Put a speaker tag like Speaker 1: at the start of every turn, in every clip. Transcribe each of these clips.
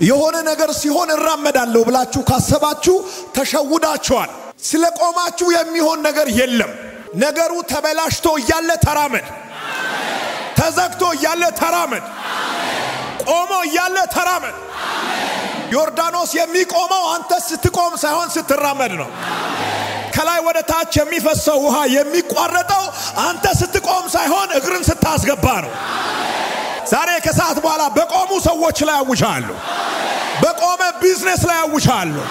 Speaker 1: የሆነ ነገር ሲሆን እራመዳለሁ ብላችሁ ካሰባችሁ ተሸውዳችኋል ስለቆማችሁ የሚሆን ነገር የለም ነገሩ ተበላሽቶ ያለ ተራመድ ተዘግቶ ያለ ተራመድ ቆሞ ያለ ተራመድ ዮርዳኖስ የሚቆመው አንተ ስትቆም ሳይሆን ስትራመድ ነው ከላይ ወደ ታች የሚፈሰው ውሃ የሚቋረጠው አንተ ስትቆም ሳይሆን እግርን ስታስገባ ነው ዛሬ ከሰዓት በኋላ በቆሙ ሰዎች ላይ አውጃለሁ በቆመ ቢዝነስ ላይ አውጃለሁ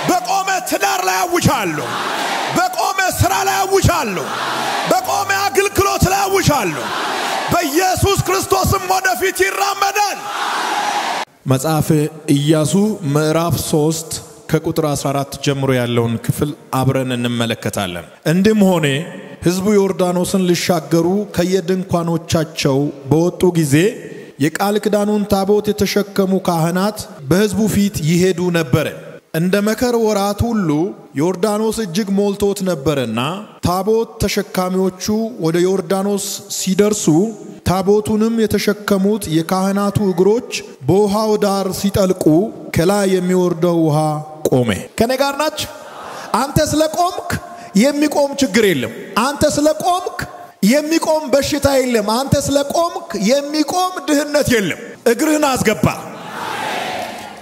Speaker 1: በቆመ ትዳር ላይ አውጃለሁ በቆመ ስራ ላይ አውጃለሁ በቆመ አገልግሎት ላይ አውጃለሁ በኢየሱስ ክርስቶስም ወደፊት ይራመዳል መጽሐፈ ኢያሱ ምዕራፍ 3 ከቁጥር 14 ጀምሮ ያለውን ክፍል አብረን እንመለከታለን እንድም ሆነ ሕዝቡ ዮርዳኖስን ሊሻገሩ ከየድንኳኖቻቸው በወጡ ጊዜ የቃል ኪዳኑን ታቦት የተሸከሙ ካህናት በሕዝቡ ፊት ይሄዱ ነበር እንደ መከር ወራት ሁሉ ዮርዳኖስ እጅግ ሞልቶት ነበርና ታቦት ተሸካሚዎቹ ወደ ዮርዳኖስ ሲደርሱ ታቦቱንም የተሸከሙት የካህናቱ እግሮች በውሃው ዳር ሲጠልቁ ከላይ የሚወርደው ውሃ ቆመ ከኔ ጋር ናችሁ አንተ ስለቆምክ የሚቆም ችግር የለም አንተ ስለቆምክ የሚቆም በሽታ የለም አንተ ስለቆምክ የሚቆም ድህነት የለም እግርህን አስገባ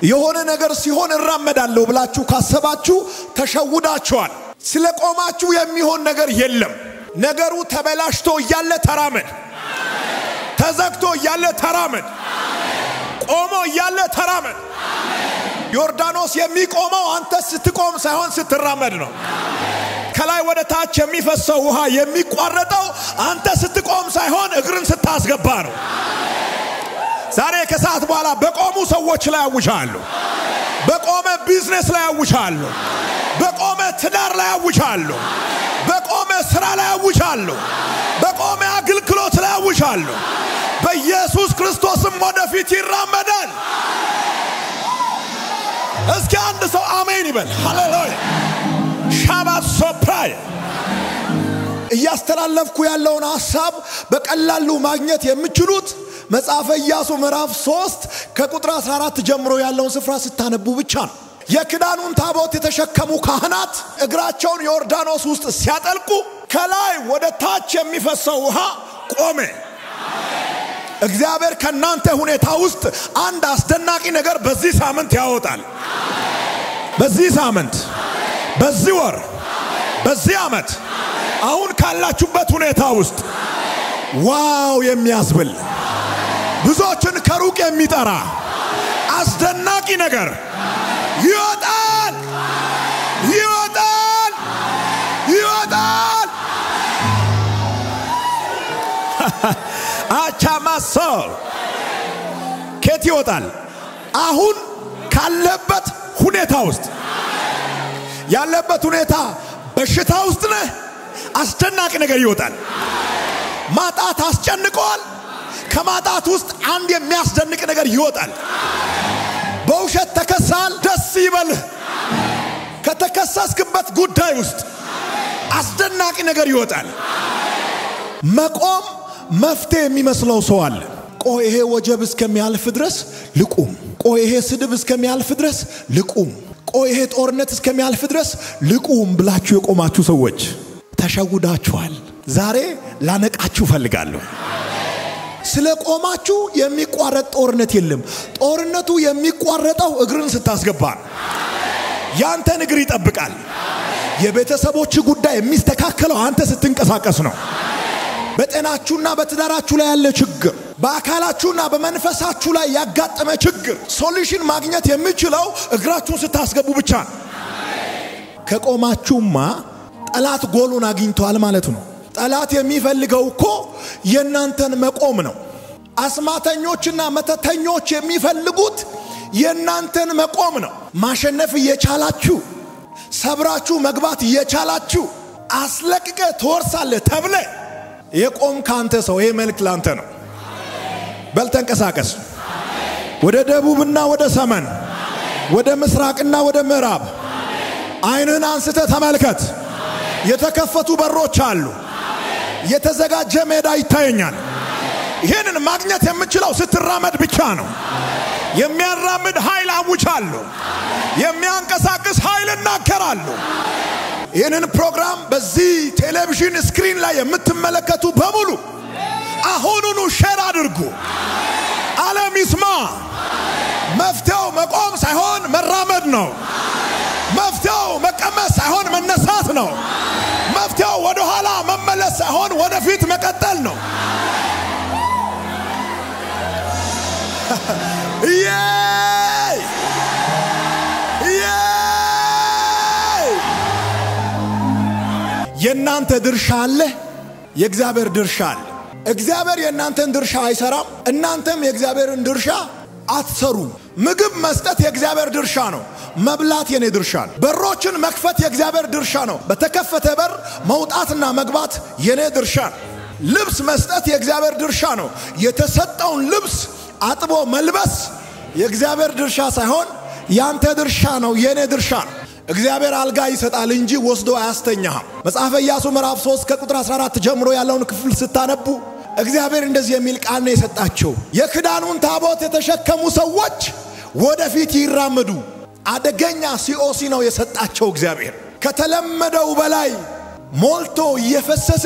Speaker 1: የሆነ ነገር ሲሆን እራመዳለሁ ብላችሁ ካሰባችሁ ተሸውዳችኋል ስለቆማችሁ የሚሆን ነገር የለም ነገሩ ተበላሽቶ ያለ ተራመድ ተዘግቶ ያለ ተራመድ ቆሞ ያለ ተራመድ ዮርዳኖስ የሚቆመው አንተ ስትቆም ሳይሆን ስትራመድ ነው ከላይ ወደ ታች የሚፈሰው ውሃ የሚቋረጠው አንተ ስትቆም ሳይሆን እግርን ስታስገባ ነው ዛሬ ከሰዓት በኋላ በቆሙ ሰዎች ላይ አውጃለሁ በቆመ ቢዝነስ ላይ አውጃለሁ በቆመ ትዳር ላይ አውጃለሁ በቆመ ስራ ላይ አውጃለሁ በቆመ አገልግሎት ላይ አውጃለሁ በኢየሱስ ክርስቶስም ወደፊት ይራመዳል እስኪ አንድ ሰው አሜን ይበል ሃሌሉያ ሻባት ሶፕራይ እያስተላለፍኩ ያለውን ሐሳብ በቀላሉ ማግኘት የምትችሉት መጽሐፈ ኢያሱ ምዕራፍ 3 ከቁጥር 14 ጀምሮ ያለውን ስፍራ ስታነቡ ብቻ ነው የኪዳኑን ታቦት የተሸከሙ ካህናት እግራቸውን ዮርዳኖስ ውስጥ ሲያጠልቁ ከላይ ወደ ታች የሚፈሰው ውሃ ቆመ እግዚአብሔር ከናንተ ሁኔታ ውስጥ አንድ አስደናቂ ነገር በዚህ ሳምንት ያወጣል በዚህ ሳምንት በዚህ ወር በዚህ ዓመት አሁን ካላችሁበት ሁኔታ ውስጥ ዋው የሚያስብል ብዙዎችን ከሩቅ የሚጠራ አስደናቂ ነገር ይወጣል ይወጣል ይወጣል አቻማሶል ከት ይወጣል አሁን ካለበት ሁኔታ ውስጥ ያለበት ሁኔታ በሽታ ውስጥ ነህ አስደናቂ ነገር ይወጣል ማጣት አስጨንቆል ከማጣት ውስጥ አንድ የሚያስደንቅ ነገር ይወጣል በውሸት ተከሳል ደስ ይበልህ ከተከሰስክበት ጉዳይ ውስጥ አስደናቂ ነገር ይወጣል መቆም መፍትሄ የሚመስለው ሰው አለ ቆይ ይሄ ወጀብ እስከሚያልፍ ድረስ ልቁም ቆይ ይሄ ስድብ እስከሚያልፍ ድረስ ልቁም ቆይ ይሄ ጦርነት እስከሚያልፍ ድረስ ልቁም ብላችሁ የቆማችሁ ሰዎች ተሸውዳችኋል ዛሬ ላነቃችሁ ፈልጋለሁ ስለቆማችሁ የሚቋረጥ ጦርነት የለም ጦርነቱ የሚቋረጠው እግርን ስታስገባ ያንተን እግር ይጠብቃል የቤተሰቦች ጉዳይ የሚስተካከለው አንተ ስትንቀሳቀስ ነው በጤናችሁና በትዳራችሁ ላይ ያለ ችግር በአካላችሁና በመንፈሳችሁ ላይ ያጋጠመ ችግር ሶሉሽን ማግኘት የሚችለው እግራችሁን ስታስገቡ ብቻ ከቆማችሁማ ጠላት ጎሉን አግኝቷል ማለት ነው ጠላት የሚፈልገው እኮ የናንተን መቆም ነው አስማተኞችና መተተኞች የሚፈልጉት የናንተን መቆም ነው ማሸነፍ እየቻላችሁ ሰብራችሁ መግባት እየቻላችሁ አስለቅቀ ተወርሳለህ ተብለ የቆም ካንተ ሰው ይሄ መልክ ላንተ ነው በልተንቀሳቀስ ወደ ደቡብና ወደ ሰሜን ወደ ምስራቅና ወደ ምዕራብ አይንህን አንስተ ተመልከት የተከፈቱ በሮች አሉ የተዘጋጀ ሜዳ ይታየኛል ይሄንን ማግኘት የምችለው ስትራመድ ብቻ ነው የሚያራምድ ኃይል አውጃለሁ። የሚያንቀሳቅስ ኃይል እናገራለሁ። ይህንን ፕሮግራም በዚህ ቴሌቪዥን ስክሪን ላይ የምትመለከቱ በሙሉ አሁኑኑ ሼር አድርጉ። ዓለም ይስማ። መፍትሄው መቆም ሳይሆን መራመድ ነው። መፍትሄው መቀመጥ ሳይሆን መነሳት ነው። መፍትሄው ወደ ኋላ መመለስ ሳይሆን ወደፊት መቀጠል ነው። የእናንተ ድርሻ አለ፣ የእግዚአብሔር ድርሻ አለ። እግዚአብሔር የእናንተን ድርሻ አይሰራም፣ እናንተም የእግዚአብሔርን ድርሻ አትሰሩም። ምግብ መስጠት የእግዚአብሔር ድርሻ ነው። መብላት የኔ ድርሻ ነው። በሮችን መክፈት የእግዚአብሔር ድርሻ ነው። በተከፈተ በር መውጣትና መግባት የኔ ድርሻ ነው። ልብስ መስጠት የእግዚአብሔር ድርሻ ነው። የተሰጠውን ልብስ አጥቦ መልበስ የእግዚአብሔር ድርሻ ሳይሆን ያንተ ድርሻ ነው፣ የኔ ድርሻ ነው። እግዚአብሔር አልጋ ይሰጣል እንጂ ወስዶ አያስተኛም። መጽሐፈ ኢያሱ ምዕራፍ 3 ከቁጥር 14 ጀምሮ ያለውን ክፍል ስታነቡ እግዚአብሔር እንደዚህ የሚል ቃል ነው የሰጣቸው። የክዳኑን ታቦት የተሸከሙ ሰዎች ወደፊት ይራመዱ። አደገኛ ሲኦሲ ነው የሰጣቸው። እግዚአብሔር ከተለመደው በላይ ሞልቶ እየፈሰሰ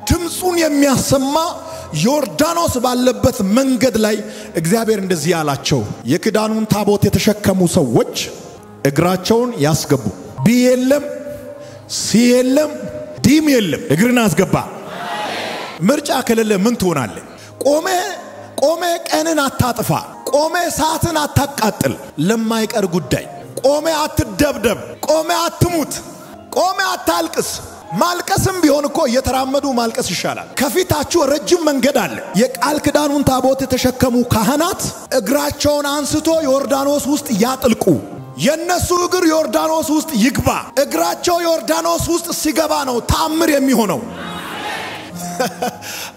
Speaker 1: ድምጹን የሚያሰማ ዮርዳኖስ ባለበት መንገድ ላይ እግዚአብሔር እንደዚህ ያላቸው፣ የክዳኑን ታቦት የተሸከሙ ሰዎች እግራቸውን ያስገቡ። ቢ የለም፣ ሲ የለም፣ ዲም የለም። እግርን አስገባ። ምርጫ ከሌለ ምን ትሆናለህ? ቆሜ ቀንን አታጥፋ። ቆሜ ሰዓትን አታቃጥል። ለማይቀር ጉዳይ ቆሜ አትደብደብ። ቆሜ አትሙት። ቆሜ አታልቅስ። ማልቀስም ቢሆን እኮ እየተራመዱ ማልቀስ ይሻላል። ከፊታችሁ ረጅም መንገድ አለ። የቃል ኪዳኑን ታቦት የተሸከሙ ካህናት እግራቸውን አንስቶ ዮርዳኖስ ውስጥ ያጥልቁ። የነሱ እግር ዮርዳኖስ ውስጥ ይግባ። እግራቸው ዮርዳኖስ ውስጥ ሲገባ ነው ተአምር የሚሆነው።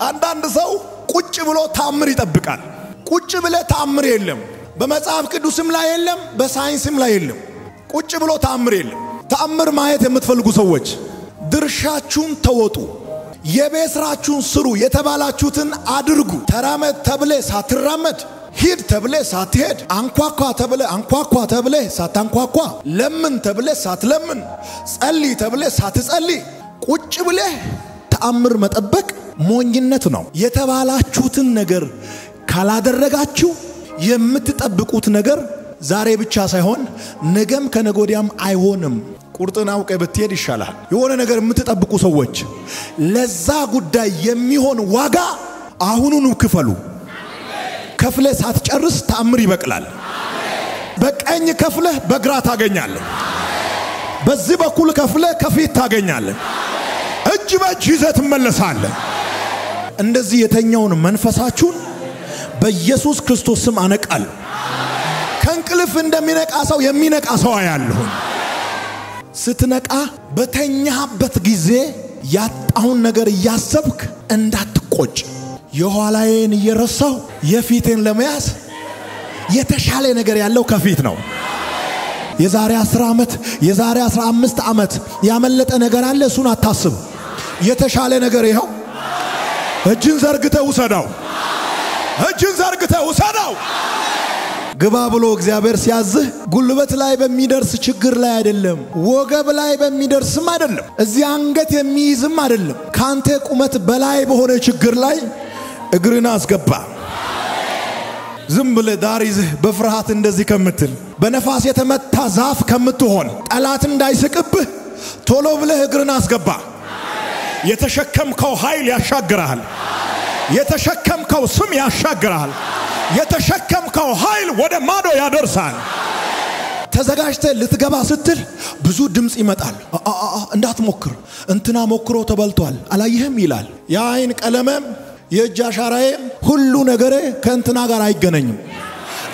Speaker 1: አንዳንድ ሰው ቁጭ ብሎ ተአምር ይጠብቃል። ቁጭ ብለ ተአምር የለም። በመጽሐፍ ቅዱስም ላይ የለም፣ በሳይንስም ላይ የለም። ቁጭ ብሎ ተአምር የለም። ተአምር ማየት የምትፈልጉ ሰዎች ድርሻችሁን ተወጡ። የቤት ስራችሁን ስሩ። የተባላችሁትን አድርጉ። ተራመድ ተብለ ሳትራመድ፣ ሂድ ተብለ ሳትሄድ፣ አንኳኳ ተብለ አንኳኳ ተብለ ሳታንኳኳ፣ ለምን ተብለ ሳትለምን፣ ጸልይ ተብለ ሳትጸልይ ቁጭ ብለ ተአምር መጠበቅ ሞኝነት ነው። የተባላችሁትን ነገር ካላደረጋችሁ የምትጠብቁት ነገር ዛሬ ብቻ ሳይሆን ነገም ከነጎዲያም አይሆንም። ቁርጥን አውቀ ብትሄድ ይሻላል። የሆነ ነገር የምትጠብቁ ሰዎች ለዛ ጉዳይ የሚሆን ዋጋ አሁኑኑ ክፈሉ። ከፍለ ሳትጨርስ ተአምር ይበቅላል። በቀኝ ከፍለ በግራ ታገኛለህ። በዚህ በኩል ከፍለ ከፊት ታገኛለህ። እጅ በእጅ ይዘህ ትመለሳለህ። እንደዚህ የተኛውን መንፈሳችሁን በኢየሱስ ክርስቶስ ስም አነቃለሁ። ከእንቅልፍ እንደሚነቃ ሰው የሚነቃ ሰው አያለሁ። ስትነቃ በተኛበት ጊዜ ያጣውን ነገር እያሰብክ እንዳትቆጭ። የኋላዬን እየረሳው የፊቴን ለመያዝ የተሻለ ነገር ያለው ከፊት ነው። የዛሬ 10 ዓመት የዛሬ 15 ዓመት ያመለጠ ነገር አለ። እሱን አታስብ። የተሻለ ነገር ይሄው። እጅን ዘርግተህ ውሰደው። እጅን ዘርግተህ ውሰደው። ግባ ብሎ እግዚአብሔር ሲያዝህ ጉልበት ላይ በሚደርስ ችግር ላይ አይደለም፣ ወገብ ላይ በሚደርስም አይደለም፣ እዚህ አንገት የሚይዝም አይደለም። ካንተ ቁመት በላይ በሆነ ችግር ላይ እግርና አስገባ። ዝም ብለ ዳር ይዘህ በፍርሃት እንደዚህ ከምትል፣ በነፋስ የተመታ ዛፍ ከምትሆን፣ ጠላት እንዳይስቅብህ ቶሎ ብለህ እግርና አስገባ። የተሸከምከው ኃይል ያሻግራል። የተሸከምከው ስም ያሻግራል። የተሸከምከው ኃይል ወደ ማዶ ያደርሳል። ተዘጋጅተህ ልትገባ ስትል ብዙ ድምጽ ይመጣል። እንዳትሞክር፣ እንትና ሞክሮ ተበልቷል አላየህም ይላል። የአይን ቀለመም የእጅ አሻራዬ ሁሉ ነገሬ ከእንትና ጋር አይገናኝም።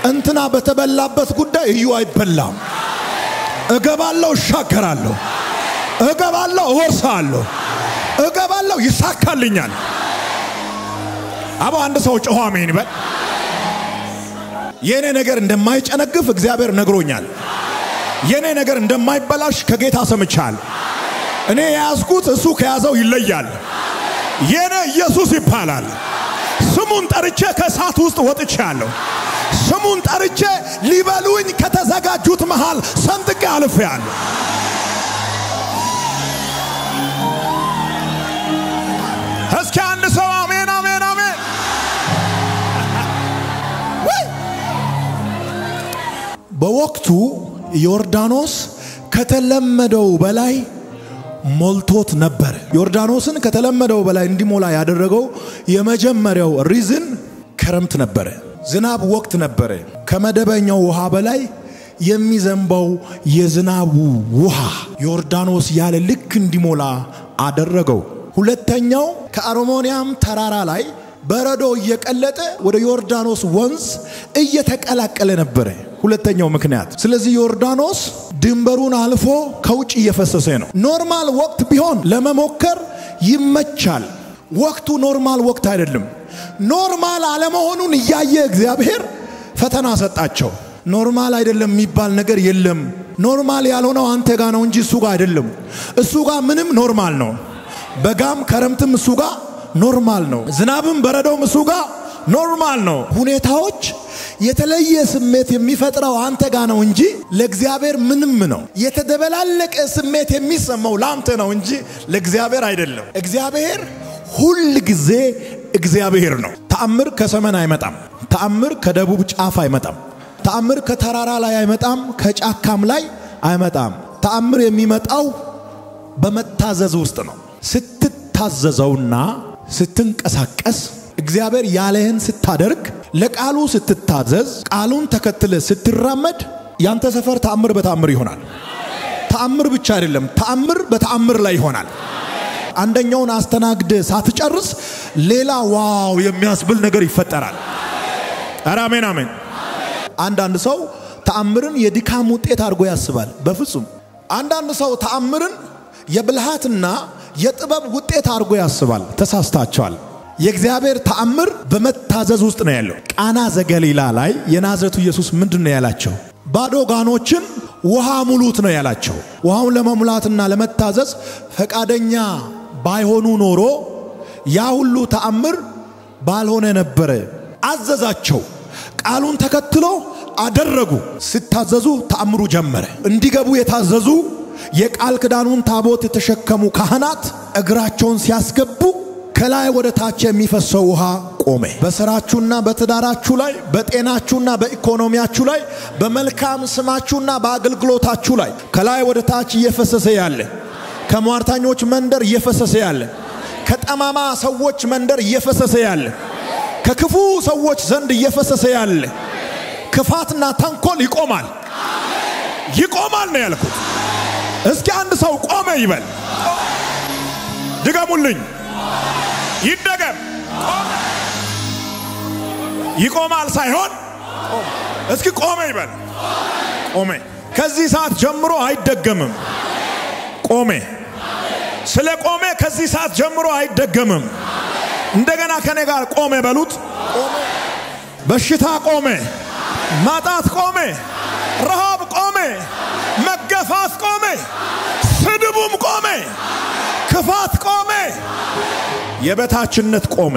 Speaker 1: እንትና በተበላበት ጉዳይ እዩ አይበላም። እገባለሁ፣ እሻገራለሁ፣ እገባለሁ፣ እወርሳለሁ፣ እገባለሁ፣ ይሳካልኛል። አባ አንድ ሰው ጮኸ አሜን ይበል። የኔ ነገር እንደማይጨነግፍ እግዚአብሔር ነግሮኛል። የኔ ነገር እንደማይበላሽ ከጌታ ሰምቻለሁ። እኔ ያዝኩት እሱ ከያዘው ይለያል። የኔ ኢየሱስ ይባላል። ስሙን ጠርቼ ከእሳት ውስጥ ወጥቻለሁ። ስሙን ጠርቼ ሊበሉኝ ከተዘጋጁት መሃል ሰንጥቄ አልፌያለሁ። እስኪ አንድ ሰው አሜን አሜን አሜን። በወቅቱ ዮርዳኖስ ከተለመደው በላይ ሞልቶት ነበር። ዮርዳኖስን ከተለመደው በላይ እንዲሞላ ያደረገው የመጀመሪያው ሪዝን ክረምት ነበር። ዝናብ ወቅት ነበር። ከመደበኛው ውሃ በላይ የሚዘንበው የዝናቡ ውሃ ዮርዳኖስ ያለ ልክ እንዲሞላ አደረገው። ሁለተኛው ከአርሞኒያም ተራራ ላይ በረዶ እየቀለጠ ወደ ዮርዳኖስ ወንዝ እየተቀላቀለ ነበር። ሁለተኛው ምክንያት። ስለዚህ ዮርዳኖስ ድንበሩን አልፎ ከውጭ እየፈሰሰ ነው። ኖርማል ወቅት ቢሆን ለመሞከር ይመቻል። ወቅቱ ኖርማል ወቅት አይደለም። ኖርማል አለመሆኑን ያየ እግዚአብሔር ፈተና ሰጣቸው። ኖርማል አይደለም የሚባል ነገር የለም። ኖርማል ያልሆነው አንተ ጋር ነው እንጂ እሱ ጋር አይደለም። እሱ ጋር ምንም ኖርማል ነው። በጋም ከረምትም እሱ ጋር ኖርማል ነው። ዝናብም በረዶም እሱ ጋር ኖርማል ነው። ሁኔታዎች የተለየ ስሜት የሚፈጥረው አንተ ጋር ነው እንጂ ለእግዚአብሔር ምንም ነው። የተደበላለቀ ስሜት የሚሰማው ላንተ ነው እንጂ ለእግዚአብሔር አይደለም። እግዚአብሔር ሁሉ ጊዜ እግዚአብሔር ነው። ተአምር ከሰማይ አይመጣም። ተአምር ከደቡብ ጫፍ አይመጣም። ተአምር ከተራራ ላይ አይመጣም። ከጫካም ላይ አይመጣም። ተአምር የሚመጣው በመታዘዝ ውስጥ ነው። ስትታዘዘውና ስትንቀሳቀስ እግዚአብሔር ያለህን ስታደርግ ለቃሉ ስትታዘዝ ቃሉን ተከትለ ስትራመድ ያንተ ሰፈር ተአምር በተአምር ይሆናል። ተአምር ብቻ አይደለም፣ ተአምር በተአምር ላይ ይሆናል። አንደኛውን አስተናግደ ሳትጨርስ ሌላ ዋው የሚያስብል ነገር ይፈጠራል። አሜን አሜን። አንዳንድ ሰው ተአምርን የድካም ውጤት አድርጎ ያስባል። በፍጹም። አንዳንድ ሰው ተአምርን የብልሃትና የጥበብ ውጤት አድርጎ ያስባል። ተሳስታቸዋል። የእግዚአብሔር ተአምር በመታዘዝ ውስጥ ነው ያለው። ቃና ዘገሊላ ላይ የናዝሬቱ ኢየሱስ ምንድነው ያላቸው? ባዶ ጋኖችን ውሃ ሙሉት ነው ያላቸው። ውሃውን ለመሙላትና ለመታዘዝ ፈቃደኛ ባይሆኑ ኖሮ ያ ሁሉ ተአምር ባልሆነ ነበር። አዘዛቸው። ቃሉን ተከትሎ አደረጉ። ሲታዘዙ ተአምሩ ጀመረ። እንዲገቡ የታዘዙ የቃል ኪዳኑን ታቦት የተሸከሙ ካህናት እግራቸውን ሲያስገቡ ከላይ ወደ ታች የሚፈሰው ውሃ ቆመ። በስራችሁና በትዳራችሁ ላይ፣ በጤናችሁና በኢኮኖሚያችሁ ላይ፣ በመልካም ስማችሁና በአገልግሎታችሁ ላይ ከላይ ወደ ታች እየፈሰሰ ያለ፣ ከሟርተኞች መንደር እየፈሰሰ ያለ፣ ከጠማማ ሰዎች መንደር እየፈሰሰ ያለ፣ ከክፉ ሰዎች ዘንድ እየፈሰሰ ያለ ክፋትና ተንኮል ይቆማል። ይቆማል ነው ያልኩት። እስኪ አንድ ሰው ቆመ ይበል። ድገሙልኝ። ይደገም። ይቆማል ሳይሆን እስኪ ቆመ ይበል። ቆመ። ከዚህ ሰዓት ጀምሮ አይደገምም። ቆመ። ስለ ቆመ ከዚህ ሰዓት ጀምሮ አይደገምም። እንደገና ከኔ ጋር ቆመ በሉት። ቆመ። በሽታ ቆመ። ማጣት ቆመ። ረሃብ ቆመ። መገፋት ቆመ። ስድቡም ቆመ። ክፋት ቆመ። የበታችነት ቆመ።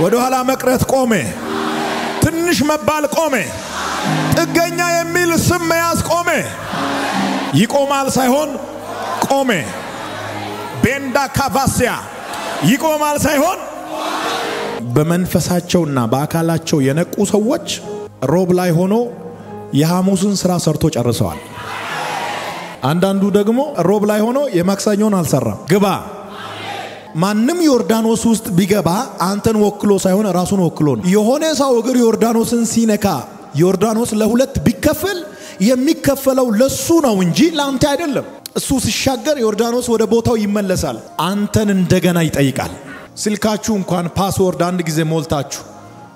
Speaker 1: ወደ ኋላ መቅረት ቆመ። ትንሽ መባል ቆመ። ጥገኛ የሚል ስም መያዝ ቆመ። ይቆማል ሳይሆን ቆመ። ቤንዳ ካቫሲያ ይቆማል ሳይሆን በመንፈሳቸውና በአካላቸው የነቁ ሰዎች ሮብ ላይ ሆኖ የሐሙስን ስራ ሰርቶ ጨርሰዋል። አንዳንዱ ደግሞ ሮብ ላይ ሆኖ የማክሰኞን አልሰራም። ግባ። ማንም ዮርዳኖስ ውስጥ ቢገባ አንተን ወክሎ ሳይሆን ራሱን ወክሎ ነው። የሆነ ሰው እግር ዮርዳኖስን ሲነካ ዮርዳኖስ ለሁለት ቢከፈል የሚከፈለው ለሱ ነው እንጂ ላንተ አይደለም። እሱ ሲሻገር ዮርዳኖስ ወደ ቦታው ይመለሳል። አንተን እንደገና ይጠይቃል። ስልካችሁ እንኳን ፓስወርድ አንድ ጊዜ ሞልታችሁ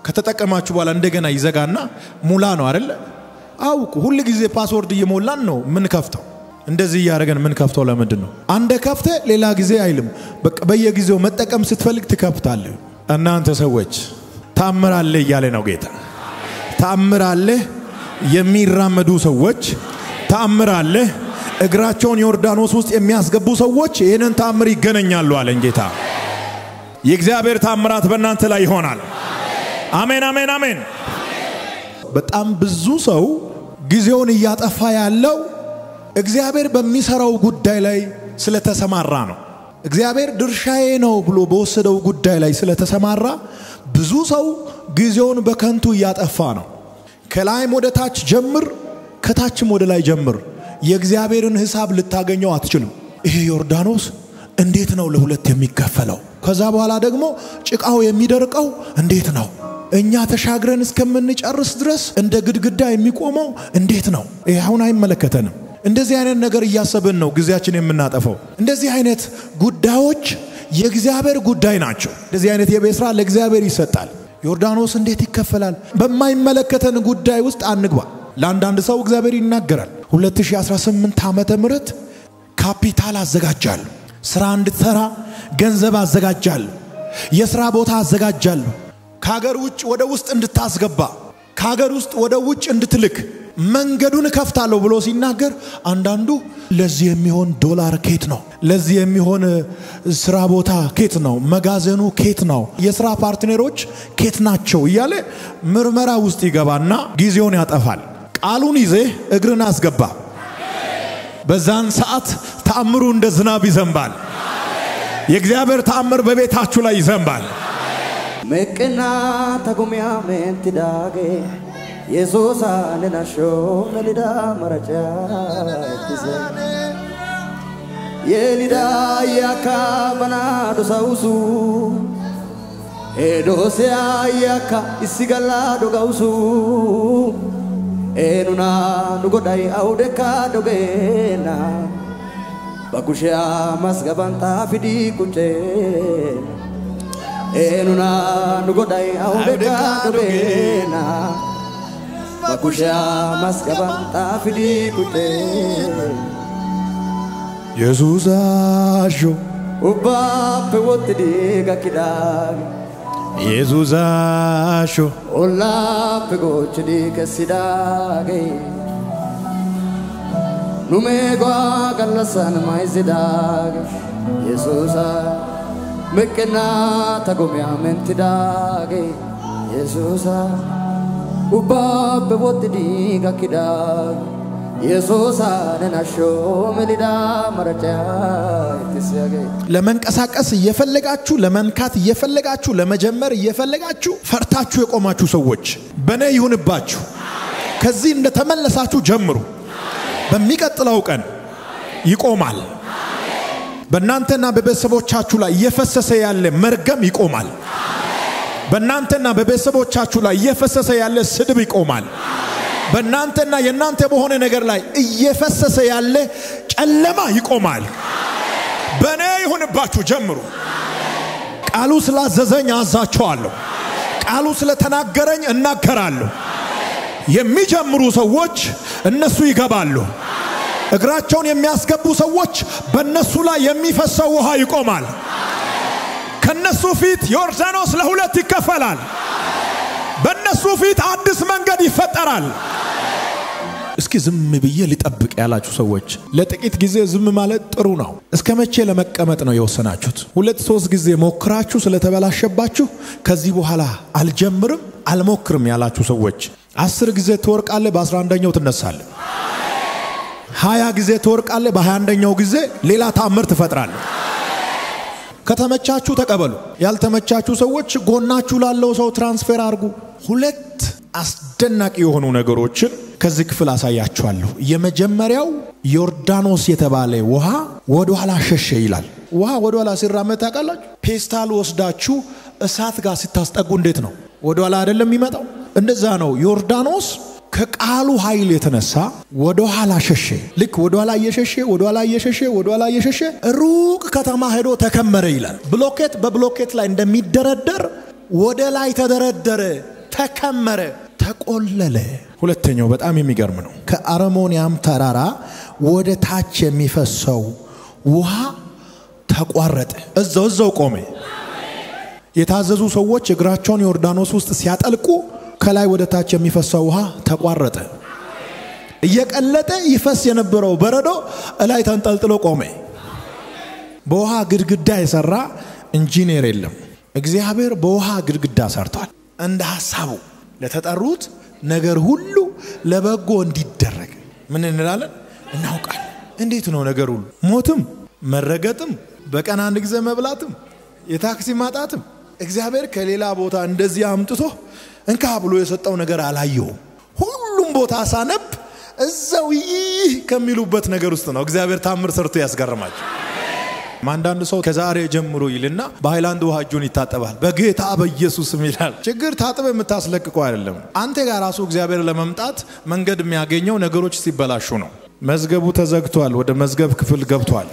Speaker 1: ከተጠቀማችሁ በኋላ እንደገና ይዘጋና ሙላ ነው አይደል? አውቁ። ሁሉ ጊዜ ፓስወርድ እየሞላን ነው ምን ከፍተው። እንደዚህ ያረጋን ምን ከፍተው ለምንድን ነው? አንደ ከፍተ ሌላ ጊዜ አይልም። በቃ በየጊዜው መጠቀም ስትፈልግ ትከፍታለህ። እናንተ ሰዎች ተአምር አለ እያለ ነው ጌታ። ተአምር አለ የሚራመዱ ሰዎች፣ ተአምር አለ እግራቸውን ዮርዳኖስ ውስጥ የሚያስገቡ ሰዎች ይሄንን ተአምር ይገናኛሉ አለን ጌታ። የእግዚአብሔር ተአምራት በእናንተ ላይ ይሆናል። አሜን አሜን አሜን። በጣም ብዙ ሰው ጊዜውን እያጠፋ ያለው እግዚአብሔር በሚሰራው ጉዳይ ላይ ስለተሰማራ ነው። እግዚአብሔር ድርሻዬ ነው ብሎ በወሰደው ጉዳይ ላይ ስለተሰማራ ብዙ ሰው ጊዜውን በከንቱ እያጠፋ ነው። ከላይም ወደ ታች ጀምር፣ ከታችም ወደ ላይ ጀምር፣ የእግዚአብሔርን ሂሳብ ልታገኘው አትችልም። ይሄ ዮርዳኖስ እንዴት ነው ለሁለት የሚከፈለው? ከዛ በኋላ ደግሞ ጭቃው የሚደርቀው እንዴት ነው? እኛ ተሻግረን እስከምንጨርስ ድረስ እንደ ግድግዳ የሚቆመው እንዴት ነው? ይሄ አሁን አይመለከተንም። እንደዚህ አይነት ነገር እያሰብን ነው ጊዜያችን የምናጠፋው። እንደዚህ አይነት ጉዳዮች የእግዚአብሔር ጉዳይ ናቸው። እንደዚህ አይነት የቤት ስራ ለእግዚአብሔር ይሰጣል። ዮርዳኖስ እንዴት ይከፈላል? በማይመለከተን ጉዳይ ውስጥ አንግባ። ለአንዳንድ ሰው እግዚአብሔር ይናገራል። 2018 ዓመተ ምህረት ካፒታል አዘጋጃለሁ፣ ስራ እንድትሰራ ገንዘብ አዘጋጃለሁ፣ የሥራ ቦታ አዘጋጃለሁ፣ ከሀገር ውጭ ወደ ውስጥ እንድታስገባ፣ ከሀገር ውስጥ ወደ ውጭ እንድትልክ መንገዱን ከፍታለሁ ብሎ ሲናገር አንዳንዱ ለዚህ የሚሆን ዶላር ኬት ነው? ለዚህ የሚሆን ስራ ቦታ ኬት ነው? መጋዘኑ ኬት ነው? የሥራ ፓርትነሮች ኬት ናቸው? እያለ ምርመራ ውስጥ ይገባና ጊዜውን ያጠፋል። ቃሉን ይዘ እግርን አስገባ። በዛን ሰዓት ተአምሩ እንደ ዝናብ ይዘንባል። የእግዚአብሔር ተአምር በቤታችሁ ላይ ይዘንባል።
Speaker 2: መቅና ተጎሚያ መንትዳጌ ኢየሱስ አለናሾ ለሊዳ መረጫ ትዘ የሊዳ ያካበና ዶሳውሱ ኤዶሲያ ያካ ይስጋላ ዶጋውሱ ኤኑና ኑጎዳይ አውደካ ዶጌና ባኩሽያ ማስገባንታ ፊዲ ቁጬ ኤኑና ኑጎዳይ አውደካ ዶጌና ባኩሽያ ማስገባንታ ፊዲ ቁጬ
Speaker 1: ኢየሱስ አሾ
Speaker 2: ኡባፔ ወትዲ ጋኪዳግ
Speaker 1: ኢየሱስ አሾ
Speaker 2: ኦላፔ ጎችዲ ከሲዳጌ ኑሜጓ ገለሰን ማይዝዳግ ኢየሱስ መቅና ተጎሚያ መንትዳጌ ኢየሱስ ኡባፔ ወትዲ ጋኪዳግ ኢየሱስ አነናሾ መሊዳ መረጫ ትስያገ
Speaker 1: ለመንቀሳቀስ እየፈለጋችሁ ለመንካት እየፈለጋችሁ ለመጀመር እየፈለጋችሁ ፈርታችሁ የቆማችሁ ሰዎች በኔ ይሁንባችሁ። ከዚህ እንደተመለሳችሁ ጀምሩ። በሚቀጥለው ቀን ይቆማል። በእናንተና በቤተሰቦቻችሁ ላይ እየፈሰሰ ያለ መርገም ይቆማል። በእናንተና በቤተሰቦቻችሁ ላይ እየፈሰሰ ያለ ስድብ ይቆማል። በእናንተና የእናንተ በሆነ ነገር ላይ እየፈሰሰ ያለ ጨለማ ይቆማል። በኔ ይሁንባችሁ ጀምሩ። ቃሉ ስላዘዘኝ አዛቸዋለሁ። ቃሉ ስለተናገረኝ እናገራለሁ። የሚጀምሩ ሰዎች እነሱ ይገባሉ። እግራቸውን የሚያስገቡ ሰዎች በእነሱ ላይ የሚፈሰው ውሃ ይቆማል። ከነሱ ፊት ዮርዳኖስ ለሁለት ይከፈላል። በእነሱ ፊት አዲስ መንገድ ይፈጠራል። እስኪ ዝም ብዬ ሊጠብቅ ያላችሁ ሰዎች ለጥቂት ጊዜ ዝም ማለት ጥሩ ነው። እስከ መቼ ለመቀመጥ ነው የወሰናችሁት? 2-3 ጊዜ ሞክራችሁ ስለተበላሸባችሁ ከዚህ በኋላ አልጀምርም አልሞክርም ያላችሁ ሰዎች 10 ጊዜ ትወርቃለ፣ በ11ኛው ትነሳለ። 20 ጊዜ ትወርቃለ፣ በ21ኛው ጊዜ ሌላ ተአምር ትፈጥራለ። ከተመቻችሁ ተቀበሉ። ያልተመቻችሁ ሰዎች ጎናችሁ ላለው ሰው ትራንስፈር አድርጉ። 2 አስደናቂ የሆኑ ነገሮችን ከዚህ ክፍል አሳያችኋለሁ። የመጀመሪያው ዮርዳኖስ የተባለ ውሃ ወደ ኋላ ሸሸ ይላል። ውሃ ወደ ኋላ ሲራመድ ታውቃላችሁ? ፔስታል ወስዳችሁ እሳት ጋር ሲታስጠጉ እንዴት ነው? ወደ ኋላ አይደለም የሚመጣው? እንደዛ ነው ዮርዳኖስ ከቃሉ ኃይል የተነሳ ወደ ኋላ ሸሸ። ልክ ወደ ኋላ እየሸሸ ሩቅ ከተማ ሄዶ ተከመረ ይላል። ብሎኬት በብሎኬት ላይ እንደሚደረደር ወደ ላይ ተደረደረ፣ ተከመረ፣ ተቆለለ። ሁለተኛው በጣም የሚገርም ነው። ከአርሞንያም ተራራ ወደ ታች የሚፈሰው ውሃ ተቋረጠ። እዛው ቆመ። የታዘዙ ሰዎች እግራቸውን ዮርዳኖስ ውስጥ ሲያጠልቁ ከላይ ወደ ታች የሚፈሰው ውሃ ተቋረጠ። እየቀለጠ ይፈስ የነበረው በረዶ እላይ ተንጠልጥሎ ቆመ። በውሃ ግድግዳ የሰራ ኢንጂነር የለም። እግዚአብሔር በውሃ ግድግዳ ሰርቷል። እንደ ሐሳቡ ለተጠሩት ነገር ሁሉ ለበጎ እንዲደረግ ምን እንላለን እናውቃለን እንዴት ነው ነገር ሁሉ ሞትም መረገጥም በቀን አንድ ጊዜ መብላትም የታክሲ ማጣትም እግዚአብሔር ከሌላ ቦታ እንደዚህ አምጥቶ እንካ ብሎ የሰጠው ነገር አላየው ሁሉም ቦታ ሳነብ እዛው ከሚሉበት ነገር ውስጥ ነው እግዚአብሔር ታምር ሰርቶ ያስገርማቸው ማንዳንድ ሰው ከዛሬ ጀምሮ ይልና በሃይላንድ ውሃ እጁን ይታጠባል በጌታ በኢየሱስ ይላል ችግር ታጥበ የምታስለቅቀው አይደለም አንተ ጋር ራሱ እግዚአብሔር ለመምጣት መንገድ የሚያገኘው ነገሮች ሲበላሹ ነው መዝገቡ ተዘግቷል ወደ መዝገብ ክፍል ገብቷል